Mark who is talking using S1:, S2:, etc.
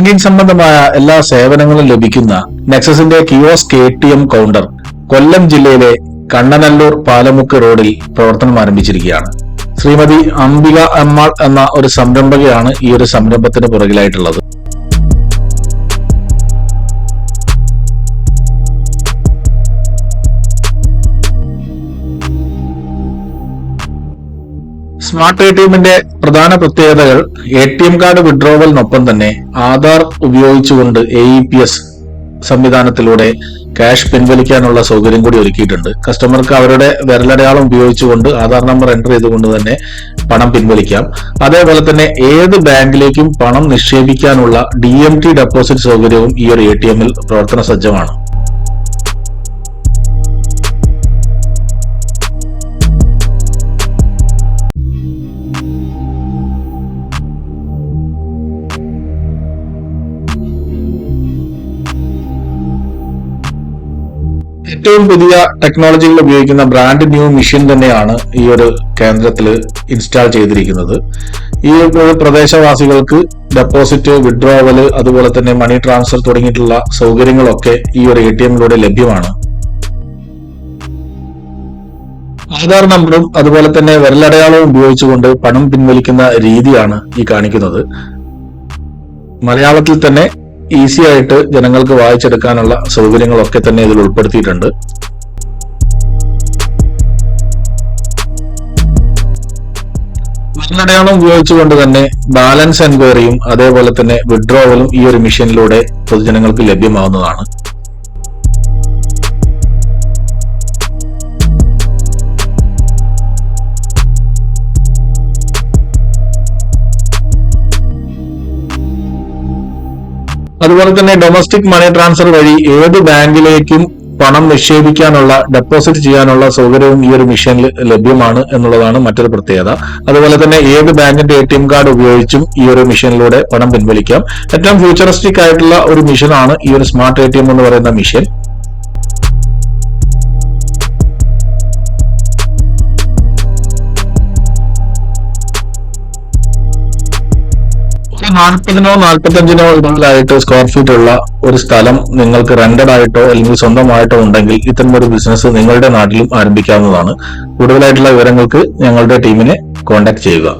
S1: Banking സംബന്ധമായ എല്ലാ സേവനങ്ങളും ലഭിക്കുന്ന നെക്സസിന്റെ കിയോസ്ക് ATM കൗണ്ടർ കൊല്ലം ജില്ലയിലെ കണ്ണനല്ലൂർ പാലമുക്ക് റോഡിൽ പ്രവർത്തനം ആരംഭിച്ചിരിക്കുകയാണ്. ശ്രീമതി അംബിക അമ്മാൾ എന്ന ഒരു സംരംഭകയാണ് ഈ ഒരു സംരംഭത്തിന് പുറകിലായിട്ടുള്ളത്. സ്മാർട്ട് ATMന്റെ പ്രധാന പ്രത്യേകതകൾ ATM കാർഡ് വിഡ്രോവലിനൊപ്പം തന്നെ ആധാർ ഉപയോഗിച്ചുകൊണ്ട് AEPS സംവിധാനത്തിലൂടെ ക്യാഷ് പിൻവലിക്കാനുള്ള സൗകര്യം കൂടി ഒരുക്കിയിട്ടുണ്ട്. കസ്റ്റമർക്ക് അവരുടെ വിരലടയാളം ഉപയോഗിച്ചുകൊണ്ട് ആധാർ നമ്പർ എൻ്റർ ചെയ്തുകൊണ്ട് തന്നെ പണം പിൻവലിക്കാം. അതേപോലെ തന്നെ ഏത് ബാങ്കിലേക്കും പണം നിക്ഷേപിക്കാനുള്ള DMT ഡെപ്പോസിറ്റ് സൗകര്യവും ഈ ഒരു ATMൽ പ്രവർത്തന സജ്ജമാണ്. ഏറ്റവും പുതിയ ടെക്നോളജികൾ ഉപയോഗിക്കുന്ന ബ്രാൻഡ് ന്യൂ മെഷീൻ തന്നെയാണ് ഈ ഒരു കേന്ദ്രത്തിൽ ഇൻസ്റ്റാൾ ചെയ്തിരിക്കുന്നത്. ഈ ഒരു പ്രദേശവാസികൾക്ക് ഡെപ്പോസിറ്റ്, വിഡ്രോവല്, അതുപോലെ തന്നെ മണി ട്രാൻസ്ഫർ തുടങ്ങിയിട്ടുള്ള സൗകര്യങ്ങളൊക്കെ ഈ ഒരു ATMിലൂടെ ലഭ്യമാണ്. ആധാർ നമ്പറും അതുപോലെ തന്നെ വിരലടയാളവും ഉപയോഗിച്ചുകൊണ്ട് പണം പിൻവലിക്കുന്ന രീതിയാണ് ഈ കാണിക്കുന്നത്. മലയാളത്തിൽ തന്നെ ഈസി ആയിട്ട് ജനങ്ങൾക്ക് വായിച്ചെടുക്കാനുള്ള സൗകര്യങ്ങളൊക്കെ തന്നെ ഇതിൽ ഉൾപ്പെടുത്തിയിട്ടുണ്ട്. വിരലടയാളം ഉപയോഗിച്ചുകൊണ്ട് തന്നെ ബാലൻസ് എൻക്വയറിയും അതേപോലെ തന്നെ വിഡ്രോവലും ഈ ഒരു മെഷീനിലൂടെ പൊതുജനങ്ങൾക്ക് ലഭ്യമാവുന്നതാണ്. അതുപോലെ തന്നെ ഡൊമസ്റ്റിക് മണി ട്രാൻസ്ഫർ വഴി ഏത് ബാങ്കിലേക്കും പണം നിക്ഷേപിക്കാനുള്ള, ഡെപ്പോസിറ്റ് ചെയ്യാനുള്ള സൗകര്യവും ഈ ഒരു മെഷീനിൽ ലഭ്യമാണ് എന്നുള്ളതാണ് മറ്റൊരു പ്രത്യേകത. അതുപോലെ തന്നെ ഏത് ബാങ്കിന്റെ ATM കാർഡ് ഉപയോഗിച്ചും ഈ ഒരു മെഷീനിലൂടെ പണം പിൻവലിക്കാം. ഏറ്റവും ഫ്യൂച്ചറിസ്റ്റിക് ആയിട്ടുള്ള ഒരു മെഷീനാണ് ഈ ഒരു സ്മാർട്ട് ATM എന്ന് പറയുന്ന മെഷീൻ. $40,000 $45,000 ഇടയിലായിട്ട് സ്ക്വയർ ഫീറ്റ് ഉള്ള ഒരു സ്ഥലം നിങ്ങൾക്ക് റെന്റഡ് ആയിട്ടോ അല്ലെങ്കിൽ സ്വന്തമായിട്ടോ ഉണ്ടെങ്കിൽ ഇത്തരം ഒരു ബിസിനസ് നിങ്ങളുടെ നാട്ടിലും ആരംഭിക്കാവുന്നതാണ്. കൂടുതലായിട്ടുള്ള വിവരങ്ങൾക്ക് ഞങ്ങളുടെ ടീമിനെ കോൺടാക്ട് ചെയ്യുക.